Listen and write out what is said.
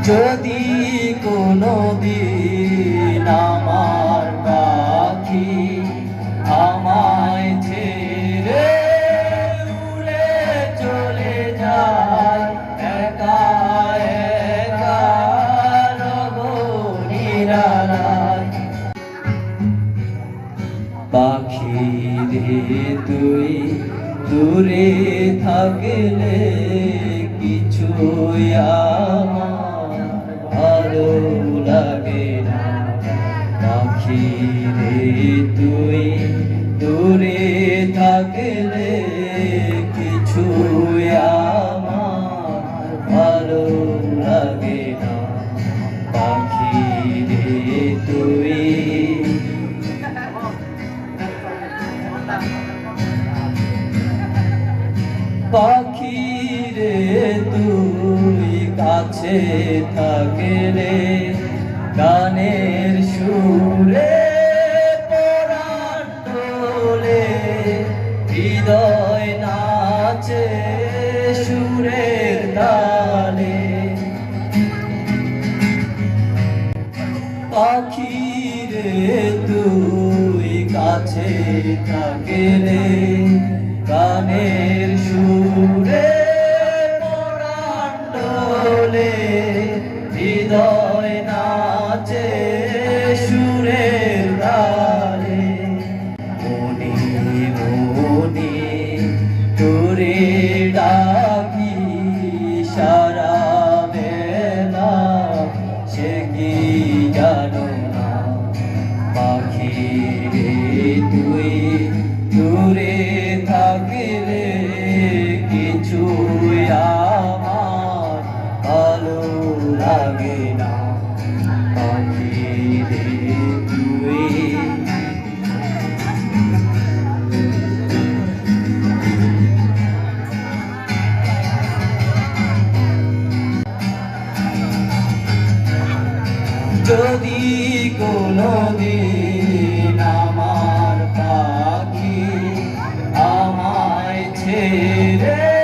যদি কোনো দিন আমার পাখি আমায় ছেড়ে উড়ে চলে যায়, একা একা রব নিরালায়। পাখি রে তুই দূরে থাকলে কিছুই আমার ভালো লাগে না। পাখি রে তুই দূরে থাকলে কিছুই আমার ভালো লাগে না। পাখি রে তুই পাখি রে তুই কাছে থাকলে গানের সুরে পরাণ তোলে, হৃদয় নাচে সুরের তালে। পাখি রে তুই কাছে থাকলে গানের সুরে পরাণ তোলে, হৃদয় নাচে সুরের তালে। মনে মনে তোরে ডাকি সারা বেলা, সে কি জানো না। পাখি রে তুই দূরে থাকলে কিছুই আমার ভালো লাগে না। পাখি রে তুই যদি কোনো দিন আমার পাখি আমায় ছেড়ে